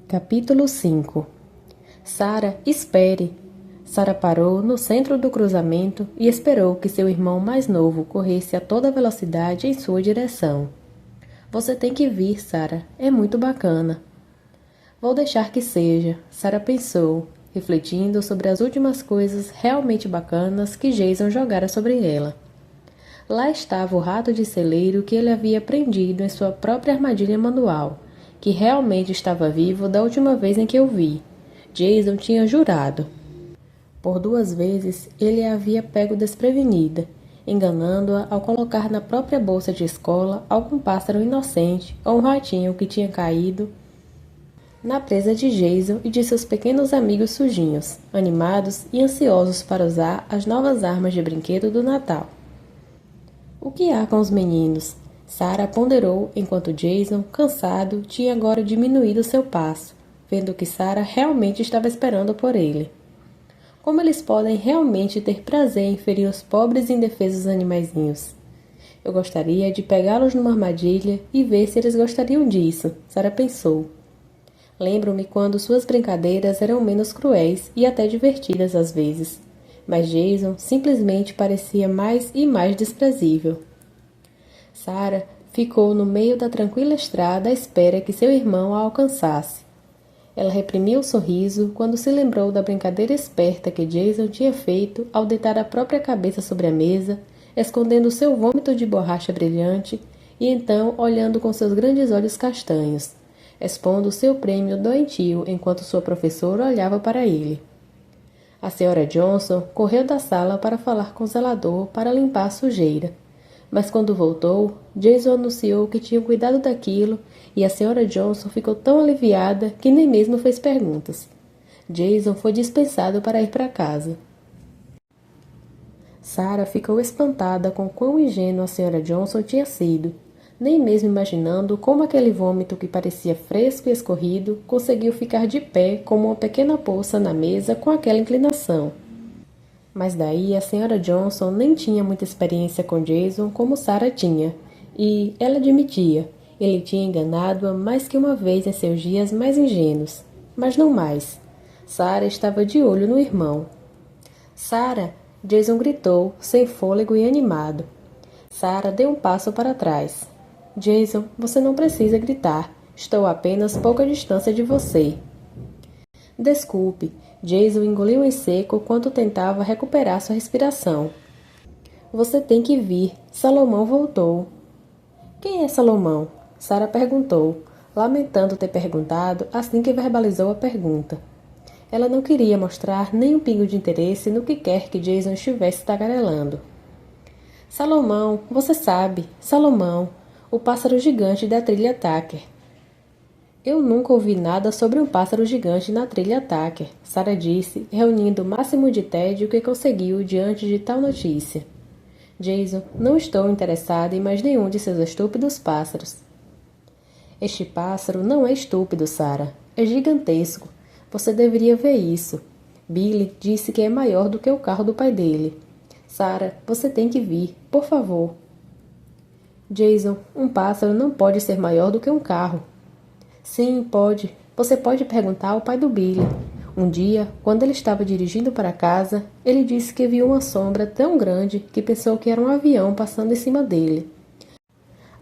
Capítulo 5. Sara, espere! Sara parou no centro do cruzamento e esperou que seu irmão mais novo corresse a toda velocidade em sua direção. Você tem que vir, Sara. É muito bacana. Vou deixar que seja, Sara pensou, refletindo sobre as últimas coisas realmente bacanas que Jason jogara sobre ela. Lá estava o rato de celeiro que ele havia prendido em sua própria armadilha manual, que realmente estava vivo da última vez em que o vi. Jason tinha jurado. Por 2 vezes ele a havia pego desprevenida, enganando-a ao colocar na própria bolsa de escola algum pássaro inocente ou um ratinho que tinha caído na presa de Jason e de seus pequenos amigos sujinhos, animados e ansiosos para usar as novas armas de brinquedo do Natal. O que há com os meninos? Sara ponderou enquanto Jason, cansado, tinha agora diminuído seu passo, vendo que Sara realmente estava esperando por ele. Como eles podem realmente ter prazer em ferir os pobres e indefesos animaizinhos? Eu gostaria de pegá-los numa armadilha e ver se eles gostariam disso, Sara pensou. Lembro-me quando suas brincadeiras eram menos cruéis e até divertidas às vezes, mas Jason simplesmente parecia mais e mais desprezível. Sara ficou no meio da tranquila estrada à espera que seu irmão a alcançasse. Ela reprimiu o sorriso quando se lembrou da brincadeira esperta que Jason tinha feito ao deitar a própria cabeça sobre a mesa, escondendo seu vômito de borracha brilhante e então olhando com seus grandes olhos castanhos, expondo seu prêmio doentio enquanto sua professora olhava para ele. A Sra. Johnson correu da sala para falar com o zelador para limpar a sujeira. Mas quando voltou, Jason anunciou que tinha cuidado daquilo e a Sra. Johnson ficou tão aliviada que nem mesmo fez perguntas. Jason foi dispensado para ir para casa. Sara ficou espantada com quão ingênua a Sra. Johnson tinha sido, nem mesmo imaginando como aquele vômito que parecia fresco e escorrido conseguiu ficar de pé como uma pequena poça na mesa com aquela inclinação. Mas daí a Sra. Johnson nem tinha muita experiência com Jason como Sara tinha, e ela admitia, ele tinha enganado-a mais que uma vez em seus dias mais ingênuos, mas não mais. Sara estava de olho no irmão. Sara! Jason gritou, sem fôlego e animado. Sara deu um passo para trás. Jason, você não precisa gritar. Estou a apenas pouca distância de você. Desculpe. Jason engoliu em seco quando tentava recuperar sua respiração. Você tem que vir. Salomão voltou. Quem é Salomão? Sara perguntou, lamentando ter perguntado assim que verbalizou a pergunta. Ela não queria mostrar nem um pingo de interesse no que quer que Jason estivesse tagarelando. Salomão, você sabe, Salomão, o pássaro gigante da trilha Tucker. Eu nunca ouvi nada sobre um pássaro gigante na trilha Tucker, Sara disse, reunindo o máximo de tédio que conseguiu diante de tal notícia. Jason, não estou interessada em mais nenhum de seus estúpidos pássaros. Este pássaro não é estúpido, Sara. É gigantesco. Você deveria ver isso. Billy disse que é maior do que o carro do pai dele. Sara, você tem que vir, por favor. Jason, um pássaro não pode ser maior do que um carro. Sim, pode. Você pode perguntar ao pai do Billy. Um dia, quando ele estava dirigindo para casa, ele disse que viu uma sombra tão grande que pensou que era um avião passando em cima dele.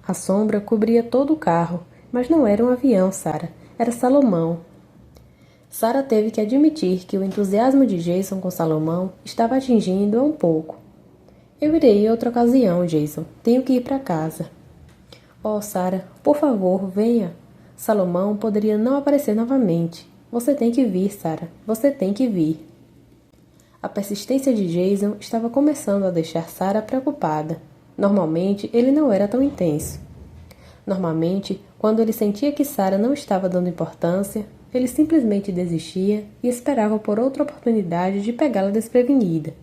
A sombra cobria todo o carro, mas não era um avião, Sara. Era Salomão. Sara teve que admitir que o entusiasmo de Jason com Salomão estava atingindo-a um pouco. Eu irei em outra ocasião, Jason. Tenho que ir para casa. Oh, Sara, por favor, venha. Salomão poderia não aparecer novamente. Você tem que vir, Sara. Você tem que vir. A persistência de Jason estava começando a deixar Sara preocupada. Normalmente, ele não era tão intenso. Normalmente, quando ele sentia que Sara não estava dando importância, ele simplesmente desistia e esperava por outra oportunidade de pegá-la desprevenida.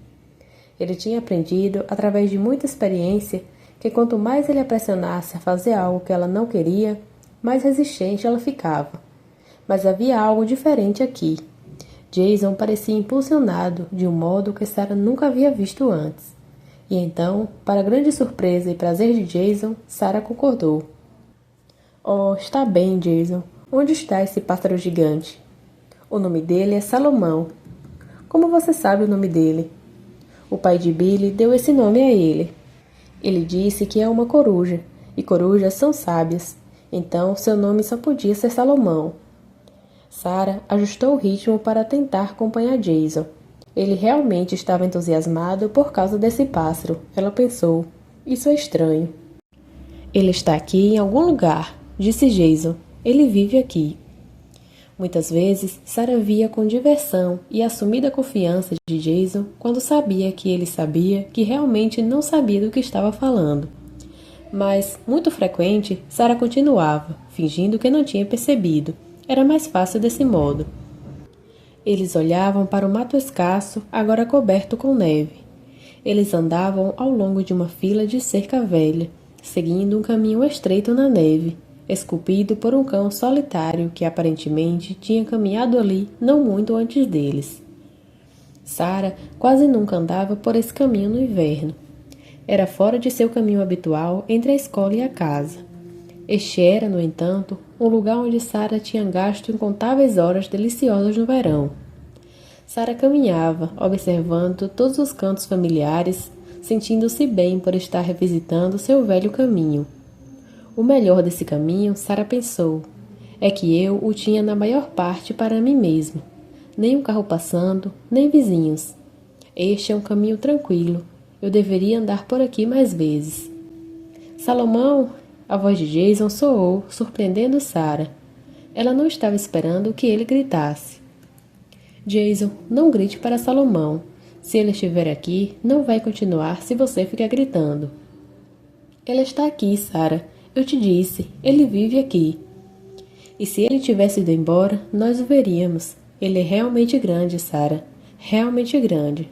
Ele tinha aprendido, através de muita experiência, que quanto mais ele a pressionasse a fazer algo que ela não queria, mais resistente ela ficava. Mas havia algo diferente aqui. Jason parecia impulsionado de um modo que Sara nunca havia visto antes. E então, para grande surpresa e prazer de Jason, Sara concordou. Oh, está bem, Jason. Onde está esse pássaro gigante? O nome dele é Salomão. Como você sabe o nome dele? O pai de Billy deu esse nome a ele. Ele disse que é uma coruja, e corujas são sábias, então seu nome só podia ser Salomão. Sarah ajustou o ritmo para tentar acompanhar Jason. Ele realmente estava entusiasmado por causa desse pássaro, ela pensou. Isso é estranho. Ele está aqui em algum lugar, disse Jason. Ele vive aqui. Muitas vezes, Sarah via com diversão e assumida confiança de Jason quando sabia que realmente não sabia do que estava falando. Mas, muito frequente, Sarah continuava, fingindo que não tinha percebido. Era mais fácil desse modo. Eles olhavam para o mato escasso, agora coberto com neve. Eles andavam ao longo de uma fila de cerca velha, seguindo um caminho estreito na neve, esculpido por um cão solitário que aparentemente tinha caminhado ali não muito antes deles. Sarah quase nunca andava por esse caminho no inverno. Era fora de seu caminho habitual entre a escola e a casa. Este era, no entanto, um lugar onde Sarah tinha gasto incontáveis horas deliciosas no verão. Sarah caminhava, observando todos os cantos familiares, sentindo-se bem por estar revisitando seu velho caminho. O melhor desse caminho, Sarah pensou, é que eu o tinha na maior parte para mim mesma. Nem um carro passando, nem vizinhos. Este é um caminho tranquilo. Eu deveria andar por aqui mais vezes. Salomão! A voz de Jason soou, surpreendendo Sarah. Ela não estava esperando que ele gritasse. Jason, não grite para Salomão. Se ele estiver aqui, não vai continuar se você ficar gritando. Ele está aqui, Sarah. Eu te disse, ele vive aqui. E se ele tivesse ido embora, nós o veríamos. Ele é realmente grande, Sarah. Realmente grande.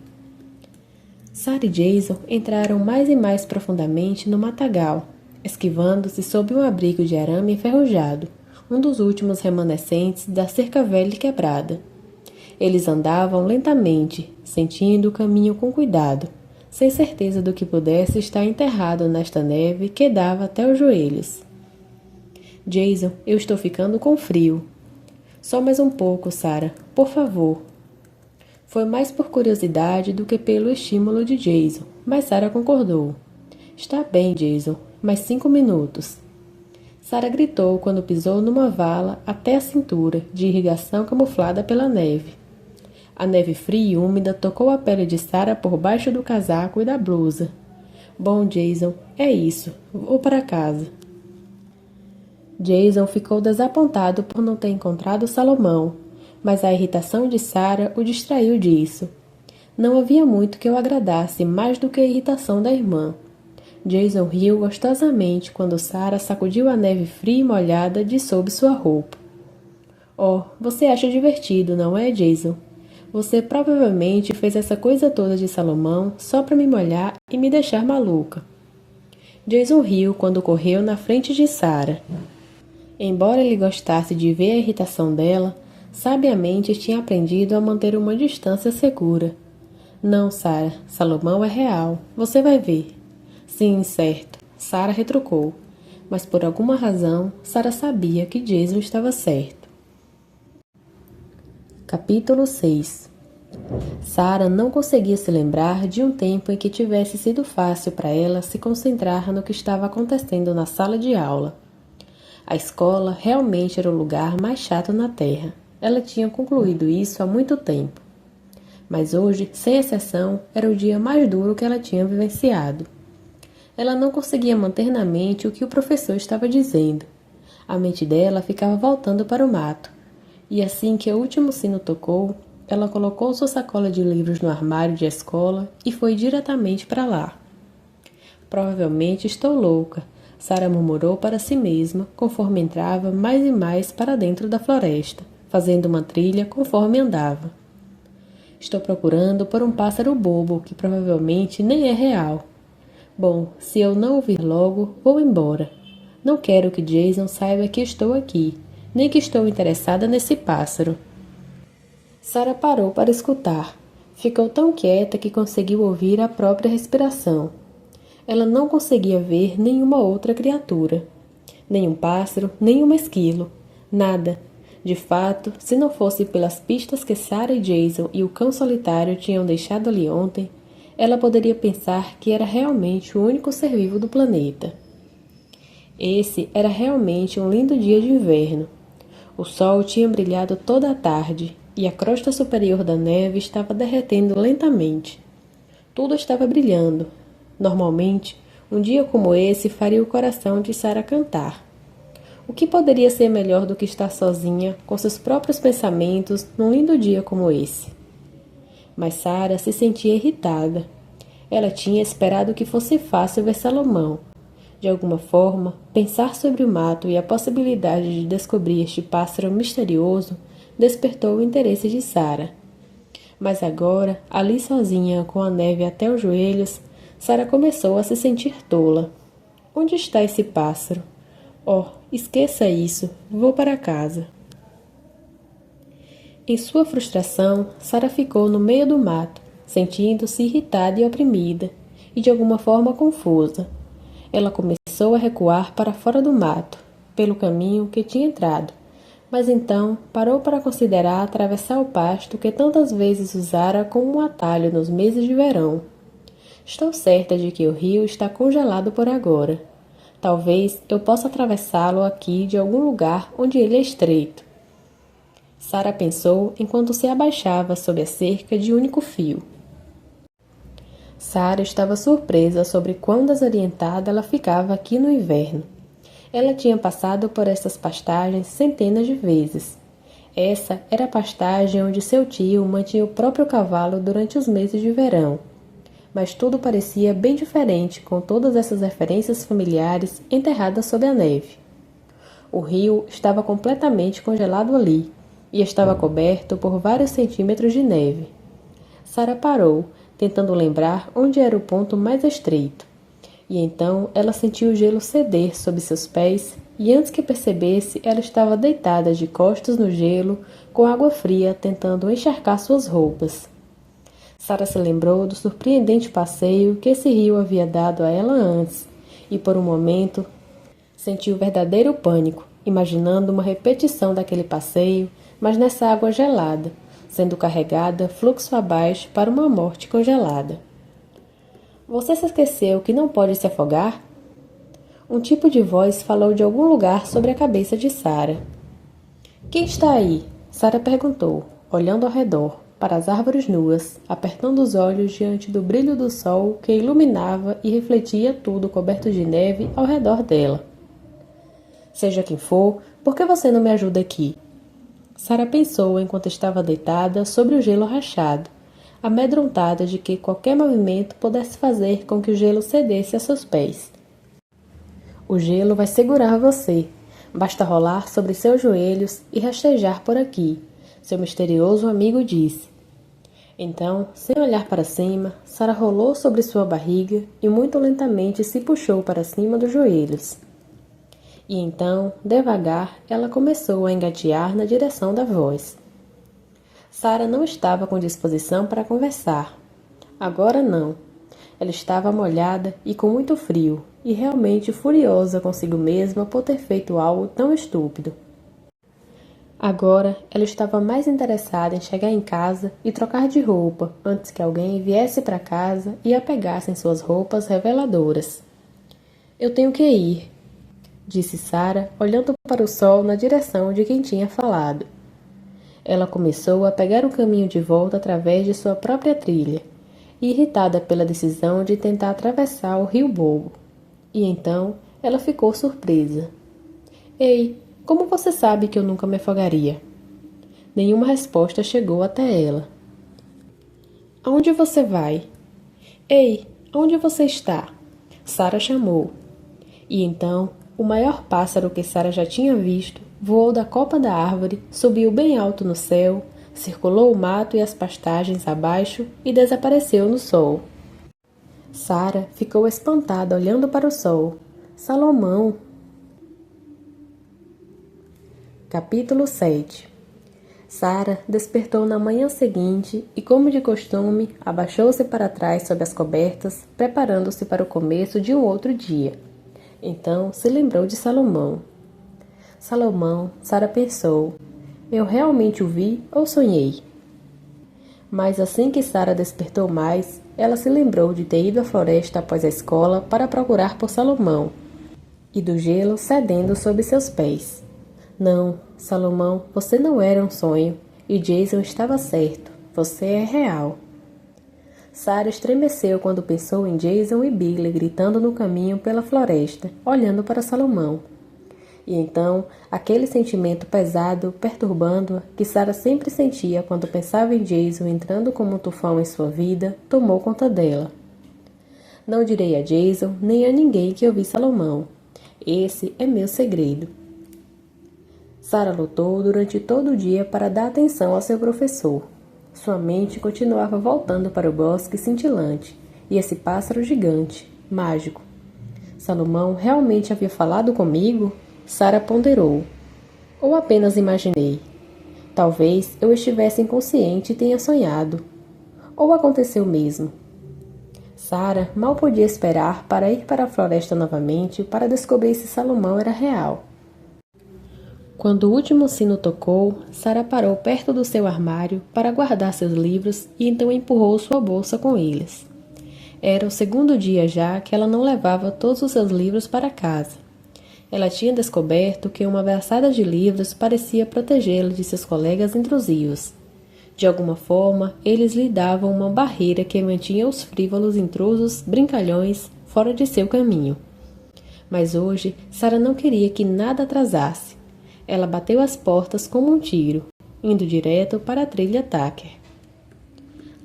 Sarah e Jason entraram mais e mais profundamente no matagal, esquivando-se sob um abrigo de arame enferrujado, um dos últimos remanescentes da cerca velha e quebrada. Eles andavam lentamente, sentindo o caminho com cuidado, sem certeza do que pudesse estar enterrado nesta neve que dava até os joelhos. Jason, eu estou ficando com frio. Só mais um pouco, Sarah, por favor. Foi mais por curiosidade do que pelo estímulo de Jason, mas Sarah concordou. Está bem, Jason, mais 5 minutos. Sarah gritou quando pisou numa vala até a cintura, de irrigação camuflada pela neve. A neve fria e úmida tocou a pele de Sarah por baixo do casaco e da blusa. Bom, Jason, é isso. Vou para casa. Jason ficou desapontado por não ter encontrado Salomão, mas a irritação de Sarah o distraiu disso. Não havia muito que o agradasse mais do que a irritação da irmã. Jason riu gostosamente quando Sarah sacudiu a neve fria e molhada de sob sua roupa. Oh, você acha divertido, não é, Jason? Você provavelmente fez essa coisa toda de Salomão só para me molhar e me deixar maluca. Jason riu quando correu na frente de Sarah. Embora ele gostasse de ver a irritação dela, sabiamente tinha aprendido a manter uma distância segura. Não, Sarah, Salomão é real. Você vai ver. Sim, certo. Sarah retrucou. Mas por alguma razão, Sarah sabia que Jason estava certo. Capítulo 6. Sarah não conseguia se lembrar de um tempo em que tivesse sido fácil para ela se concentrar no que estava acontecendo na sala de aula. A escola realmente era o lugar mais chato na Terra. Ela tinha concluído isso há muito tempo. Mas hoje, sem exceção, era o dia mais duro que ela tinha vivenciado. Ela não conseguia manter na mente o que o professor estava dizendo. A mente dela ficava voltando para o mato. E assim que o último sino tocou, ela colocou sua sacola de livros no armário de escola e foi diretamente para lá. Provavelmente estou louca, Sarah murmurou para si mesma, conforme entrava mais e mais para dentro da floresta, fazendo uma trilha conforme andava. Estou procurando por um pássaro bobo que provavelmente nem é real. Bom, se eu não ouvir logo, vou embora. Não quero que Jason saiba que estou aqui, nem que estou interessada nesse pássaro. Sarah parou para escutar. Ficou tão quieta que conseguiu ouvir a própria respiração. Ela não conseguia ver nenhuma outra criatura. Nem um pássaro, nem um esquilo. Nada. De fato, se não fosse pelas pistas que Sarah e Jason e o cão solitário tinham deixado ali ontem, ela poderia pensar que era realmente o único ser vivo do planeta. Esse era realmente um lindo dia de inverno. O sol tinha brilhado toda a tarde e a crosta superior da neve estava derretendo lentamente. Tudo estava brilhando. Normalmente, um dia como esse faria o coração de Sarah cantar. O que poderia ser melhor do que estar sozinha, com seus próprios pensamentos, num lindo dia como esse? Mas Sarah se sentia irritada. Ela tinha esperado que fosse fácil ver Salomão. De alguma forma, pensar sobre o mato e a possibilidade de descobrir este pássaro misterioso despertou o interesse de Sarah. Mas agora, ali sozinha, com a neve até os joelhos, Sarah começou a se sentir tola. Onde está esse pássaro? Oh, esqueça isso, vou para casa. Em sua frustração, Sarah ficou no meio do mato, sentindo-se irritada e oprimida, e de alguma forma confusa. Ela começou a recuar para fora do mato, pelo caminho que tinha entrado, mas então parou para considerar atravessar o pasto que tantas vezes usara como um atalho nos meses de verão. Estou certa de que o rio está congelado por agora. Talvez eu possa atravessá-lo aqui de algum lugar onde ele é estreito. Sarah pensou enquanto se abaixava sob a cerca de único fio. Sarah estava surpresa sobre quão desorientada ela ficava aqui no inverno. Ela tinha passado por essas pastagens centenas de vezes. Essa era a pastagem onde seu tio mantinha o próprio cavalo durante os meses de verão. Mas tudo parecia bem diferente com todas essas referências familiares enterradas sob a neve. O rio estava completamente congelado ali e estava coberto por vários centímetros de neve. Sarah parou, tentando lembrar onde era o ponto mais estreito. E então ela sentiu o gelo ceder sob seus pés e antes que percebesse, ela estava deitada de costas no gelo, com água fria tentando encharcar suas roupas. Sarah se lembrou do surpreendente passeio que esse rio havia dado a ela antes, e por um momento sentiu verdadeiro pânico, imaginando uma repetição daquele passeio, mas nessa água gelada, sendo carregada fluxo abaixo para uma morte congelada. Você se esqueceu que não pode se afogar? Um tipo de voz falou de algum lugar sobre a cabeça de Sarah. Quem está aí? Sarah perguntou, olhando ao redor, para as árvores nuas, apertando os olhos diante do brilho do sol que iluminava e refletia tudo coberto de neve ao redor dela. Seja quem for, por que você não me ajuda aqui? Sarah pensou enquanto estava deitada sobre o gelo rachado, amedrontada de que qualquer movimento pudesse fazer com que o gelo cedesse a seus pés. O gelo vai segurar você. Basta rolar sobre seus joelhos e rastejar por aqui, seu misterioso amigo disse. Então, sem olhar para cima, Sarah rolou sobre sua barriga e muito lentamente se puxou para cima dos joelhos. E então, devagar, ela começou a engatear na direção da voz. Sarah não estava com disposição para conversar. Agora não. Ela estava molhada e com muito frio, e realmente furiosa consigo mesma por ter feito algo tão estúpido. Agora, ela estava mais interessada em chegar em casa e trocar de roupa antes que alguém viesse para casa e a pegasse em suas roupas reveladoras. Eu tenho que ir, disse Sarah, olhando para o sol na direção de quem tinha falado. Ela começou a pegar o caminho de volta através de sua própria trilha, irritada pela decisão de tentar atravessar o rio Bobo. E então ela ficou surpresa. Ei! Como você sabe que eu nunca me afogaria? Nenhuma resposta chegou até ela. Aonde você vai? Ei, onde você está? Sarah chamou. E então, o maior pássaro que Sarah já tinha visto voou da copa da árvore, subiu bem alto no céu, circulou o mato e as pastagens abaixo e desapareceu no sol. Sarah ficou espantada olhando para o sol. Salomão! Capítulo 7. Sarah despertou na manhã seguinte e, como de costume, abaixou-se para trás sob as cobertas, preparando-se para o começo de um outro dia. Então se lembrou de Salomão. Salomão, Sara pensou, eu realmente o vi ou sonhei? Mas assim que Sara despertou mais, ela se lembrou de ter ido à floresta após a escola para procurar por Salomão, e do gelo cedendo sob seus pés. Não, Salomão, você não era um sonho, e Jason estava certo, você é real. Sara estremeceu quando pensou em Jason e Billy gritando no caminho pela floresta, olhando para Salomão. E então, aquele sentimento pesado, perturbando-a, que Sara sempre sentia quando pensava em Jason entrando como um tufão em sua vida, tomou conta dela. Não direi a Jason nem a ninguém que eu vi Salomão. Esse é meu segredo. Sara lutou durante todo o dia para dar atenção ao seu professor. Sua mente continuava voltando para o bosque cintilante e esse pássaro gigante, mágico. Salomão realmente havia falado comigo? Sara ponderou. Ou apenas imaginei? Talvez eu estivesse inconsciente e tenha sonhado. Ou aconteceu mesmo? Sara mal podia esperar para ir para a floresta novamente para descobrir se Salomão era real. Quando o último sino tocou, Sara parou perto do seu armário para guardar seus livros e então empurrou sua bolsa com eles. Era o segundo dia já que ela não levava todos os seus livros para casa. Ela tinha descoberto que uma abraçada de livros parecia protegê-la de seus colegas intrusivos. De alguma forma, eles lhe davam uma barreira que mantinha os frívolos intrusos, brincalhões, fora de seu caminho. Mas hoje, Sara não queria que nada atrasasse. Ela bateu as portas como um tiro, indo direto para a trilha Tucker.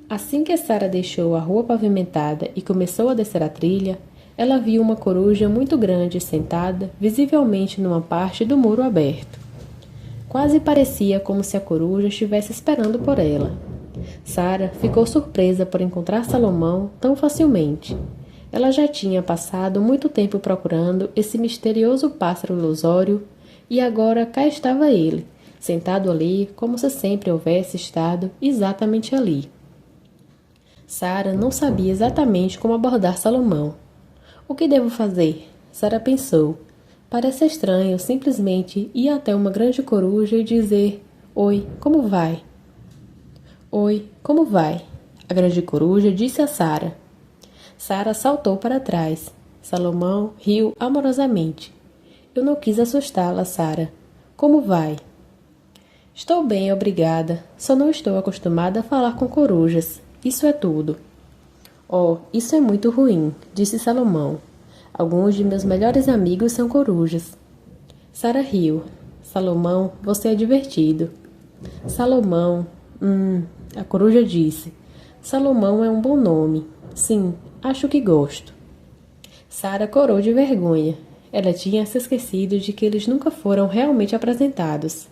Assim que Sara deixou a rua pavimentada e começou a descer a trilha, ela viu uma coruja muito grande sentada, visivelmente numa parte do muro aberto. Quase parecia como se a coruja estivesse esperando por ela. Sara ficou surpresa por encontrar Salomão tão facilmente. Ela já tinha passado muito tempo procurando esse misterioso pássaro ilusório e agora cá estava ele, sentado ali como se sempre houvesse estado exatamente ali. Sara não sabia exatamente como abordar Salomão. O que devo fazer? Sara pensou. Parece estranho simplesmente ir até uma grande coruja e dizer: Oi, como vai? Oi, como vai? A grande coruja disse a Sara. Sara saltou para trás. Salomão riu amorosamente. Eu não quis assustá-la, Sara. Como vai? Estou bem, obrigada. Só não estou acostumada a falar com corujas. Isso é tudo. Oh, isso é muito ruim, disse Salomão. Alguns de meus melhores amigos são corujas. Sara riu. Salomão, você é divertido. Salomão, a coruja disse. Salomão é um bom nome. Sim, acho que gosto. Sara corou de vergonha. Ela tinha se esquecido de que eles nunca foram realmente apresentados.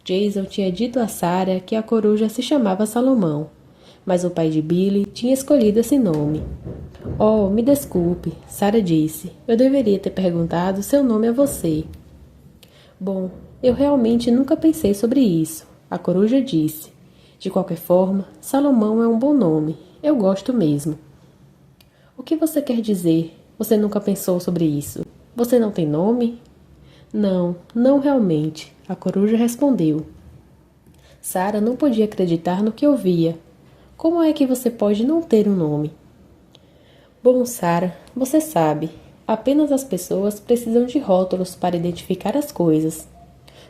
Jason tinha dito a Sara que a coruja se chamava Salomão, mas o pai de Billy tinha escolhido esse nome. Oh, me desculpe, Sara disse. Eu deveria ter perguntado seu nome a você. Bom, eu realmente nunca pensei sobre isso, a coruja disse. De qualquer forma, Salomão é um bom nome. Eu gosto mesmo. O que você quer dizer? Você nunca pensou sobre isso? Você não tem nome? Não, não realmente, a coruja respondeu. Sara não podia acreditar no que ouvia. Como é que você pode não ter um nome? Bom, Sara, você sabe, apenas as pessoas precisam de rótulos para identificar as coisas.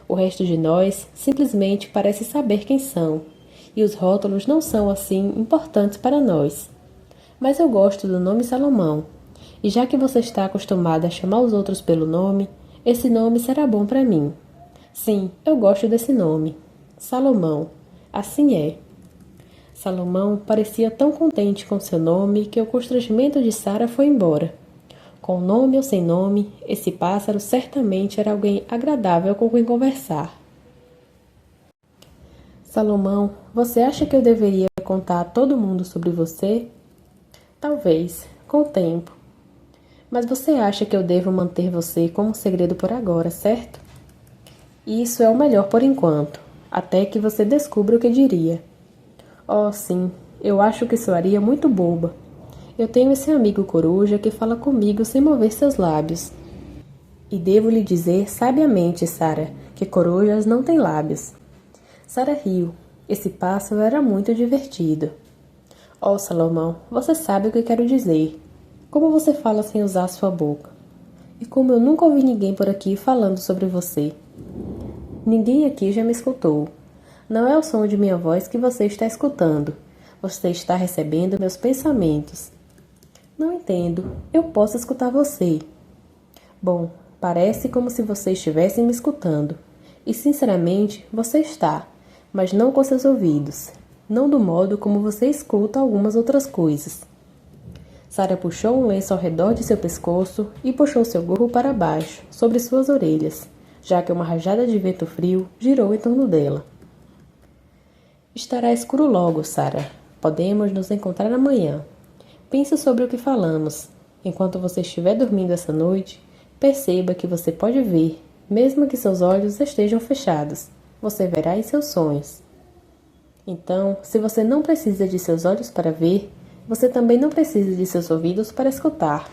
O resto de nós simplesmente parece saber quem são, e os rótulos não são assim importantes para nós. Mas eu gosto do nome Salomão, e já que você está acostumada a chamar os outros pelo nome, esse nome será bom para mim. Sim, eu gosto desse nome. Salomão. Assim é. Salomão parecia tão contente com seu nome que o constrangimento de Sara foi embora. Com nome ou sem nome, esse pássaro certamente era alguém agradável com quem conversar. Salomão, você acha que eu deveria contar a todo mundo sobre você? Talvez, com o tempo. Mas você acha que eu devo manter você como um segredo por agora, certo? Isso é o melhor por enquanto, até que você descubra o que diria. Oh, sim, eu acho que soaria muito boba. Eu tenho esse amigo coruja que fala comigo sem mover seus lábios. E devo lhe dizer sabiamente, Sara, que corujas não têm lábios. Sara riu. Esse pássaro era muito divertido. Oh, Salomão, você sabe o que quero dizer. Como você fala sem usar sua boca? E como eu nunca ouvi ninguém por aqui falando sobre você. Ninguém aqui já me escutou. Não é o som de minha voz que você está escutando. Você está recebendo meus pensamentos. Não entendo. Eu posso escutar você. Bom, parece como se você estivesse me escutando. E sinceramente, você está, mas não com seus ouvidos. Não do modo como você escuta algumas outras coisas. Sara puxou um lenço ao redor de seu pescoço e puxou seu gorro para baixo, sobre suas orelhas, já que uma rajada de vento frio girou em torno dela. Estará escuro logo, Sara. Podemos nos encontrar amanhã. Pense sobre o que falamos. Enquanto você estiver dormindo essa noite, perceba que você pode ver, mesmo que seus olhos estejam fechados. Você verá em seus sonhos. Então, se você não precisa de seus olhos para ver, você também não precisa de seus ouvidos para escutar.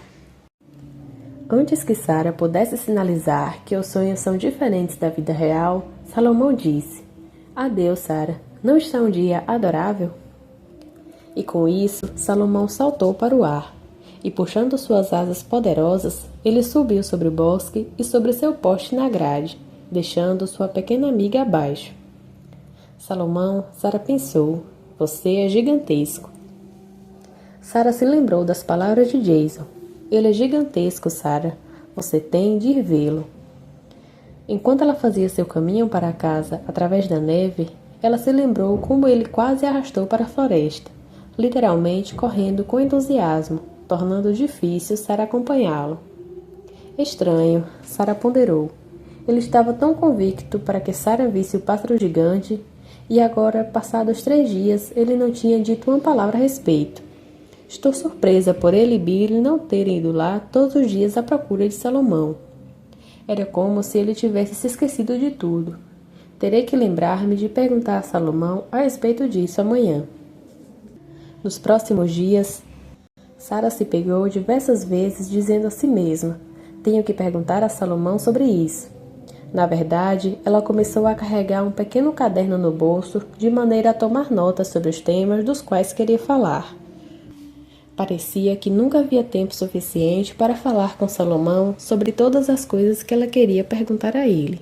Antes que Sara pudesse sinalizar que os sonhos são diferentes da vida real, Salomão disse: Adeus, Sara. Não está um dia adorável? E com isso, Salomão saltou para o ar, e puxando suas asas poderosas, ele subiu sobre o bosque e sobre seu poste na grade, deixando sua pequena amiga abaixo. Salomão, Sara pensou, você é gigantesco. Sara se lembrou das palavras de Jason. Ele é gigantesco, Sara. Você tem de ir vê-lo. Enquanto ela fazia seu caminho para casa através da neve, ela se lembrou como ele quase a arrastou para a floresta, literalmente correndo com entusiasmo, tornando difícil Sara acompanhá-lo. Estranho, Sara ponderou. Ele estava tão convicto para que Sara visse o pássaro gigante, e agora, passados 3 dias, ele não tinha dito uma palavra a respeito. Estou surpresa por ele e Billy não terem ido lá todos os dias à procura de Salomão. Era como se ele tivesse se esquecido de tudo. Terei que lembrar-me de perguntar a Salomão a respeito disso amanhã. Nos próximos dias, Sara se pegou diversas vezes dizendo a si mesma: tenho que perguntar a Salomão sobre isso. Na verdade, ela começou a carregar um pequeno caderno no bolso de maneira a tomar notas sobre os temas dos quais queria falar. Parecia que nunca havia tempo suficiente para falar com Salomão sobre todas as coisas que ela queria perguntar a ele.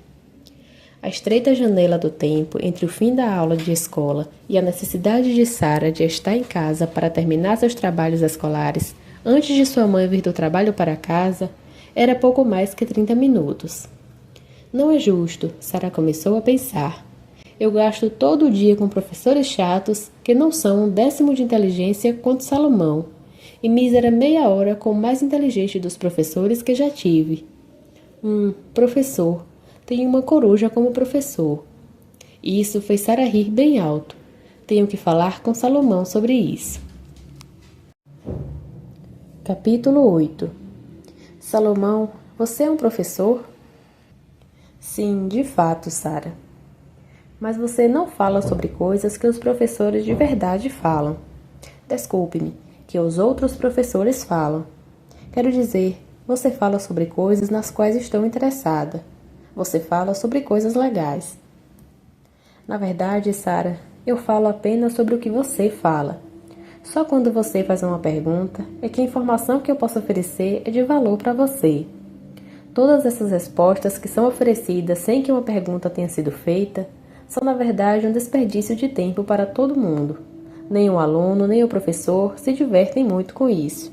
A estreita janela do tempo entre o fim da aula de escola e a necessidade de Sara de estar em casa para terminar seus trabalhos escolares antes de sua mãe vir do trabalho para casa era pouco mais que 30 minutos. Não é justo, Sara começou a pensar. Eu gasto todo o dia com professores chatos que não são um décimo de inteligência quanto Salomão, e mísera meia hora com o mais inteligente dos professores que já tive. Professor. Tenho uma coruja como professor. Isso fez Sara rir bem alto. Tenho que falar com Salomão sobre isso. Capítulo 8. Salomão, você é um professor? Sim, de fato, Sara. Mas você não fala sobre coisas que os professores de verdade falam. Desculpe-me, que os outros professores falam. Quero dizer, você fala sobre coisas nas quais estou interessada. Você fala sobre coisas legais. Na verdade, Sara, eu falo apenas sobre o que você fala. Só quando você faz uma pergunta é que a informação que eu posso oferecer é de valor para você. Todas essas respostas que são oferecidas sem que uma pergunta tenha sido feita são, na verdade, um desperdício de tempo para todo mundo. Nem o aluno, nem o professor se divertem muito com isso.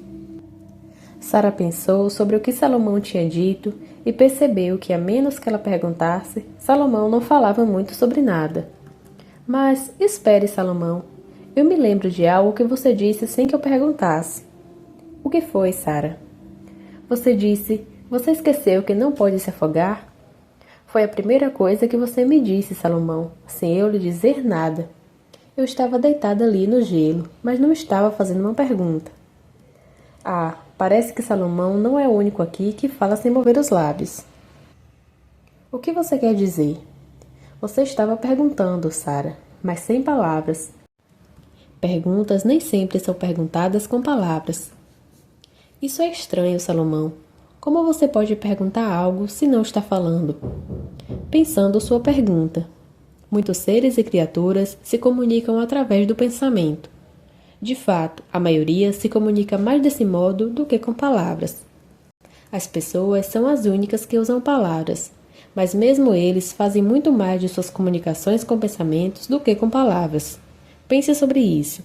Sara pensou sobre o que Salomão tinha dito e percebeu que, a menos que ela perguntasse, Salomão não falava muito sobre nada. Mas, espere, Salomão. Eu me lembro de algo que você disse sem que eu perguntasse. O que foi, Sara? Você disse, você esqueceu que não pode se afogar? Foi a primeira coisa que você me disse, Salomão, sem eu lhe dizer nada. Eu estava deitada ali no gelo, mas não estava fazendo uma pergunta. Parece que Salomão não é o único aqui que fala sem mover os lábios. O que você quer dizer? Você estava perguntando, Sara, mas sem palavras. Perguntas nem sempre são perguntadas com palavras. Isso é estranho, Salomão. Como você pode perguntar algo se não está falando? Pensando sua pergunta. Muitos seres e criaturas se comunicam através do pensamento. De fato, a maioria se comunica mais desse modo do que com palavras. As pessoas são as únicas que usam palavras, mas mesmo eles fazem muito mais de suas comunicações com pensamentos do que com palavras. Pense sobre isso.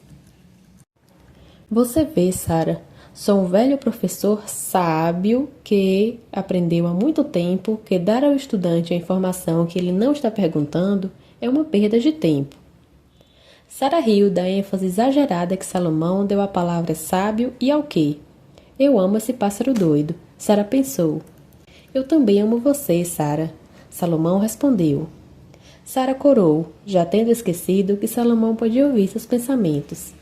Você vê, Sara, sou um velho professor sábio que aprendeu há muito tempo que dar ao estudante a informação que ele não está perguntando é uma perda de tempo. Sara riu da ênfase exagerada que Salomão deu à palavra sábio e ao quê. Eu amo esse pássaro doido, Sara pensou. Eu também amo você, Sara. Salomão respondeu. Sara corou, já tendo esquecido que Salomão podia ouvir seus pensamentos.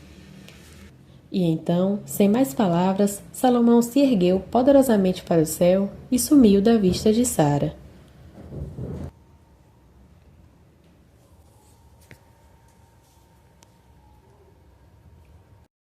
E então, sem mais palavras, Salomão se ergueu poderosamente para o céu e sumiu da vista de Sara.